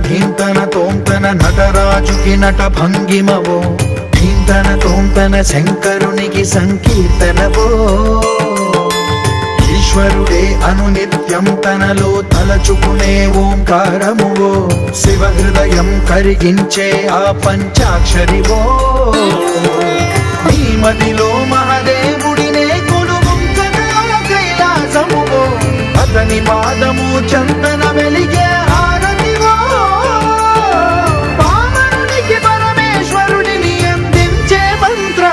ధీంతన తోంతన నటరాజుకి నట భంగిమవో ధీంతన తోంతన శంకరునికి సంకీర్తనవో ఈశ్వరుడే అనునిత్యం తనలో తలచుకునే ఓంకారమువో శివ హృదయం కరిగించే ఆ పంచాక్షరివో నీ మదిలో మహాదేవుడినే కొలువుంకగా కైలాసమువో అతని పాదము చందన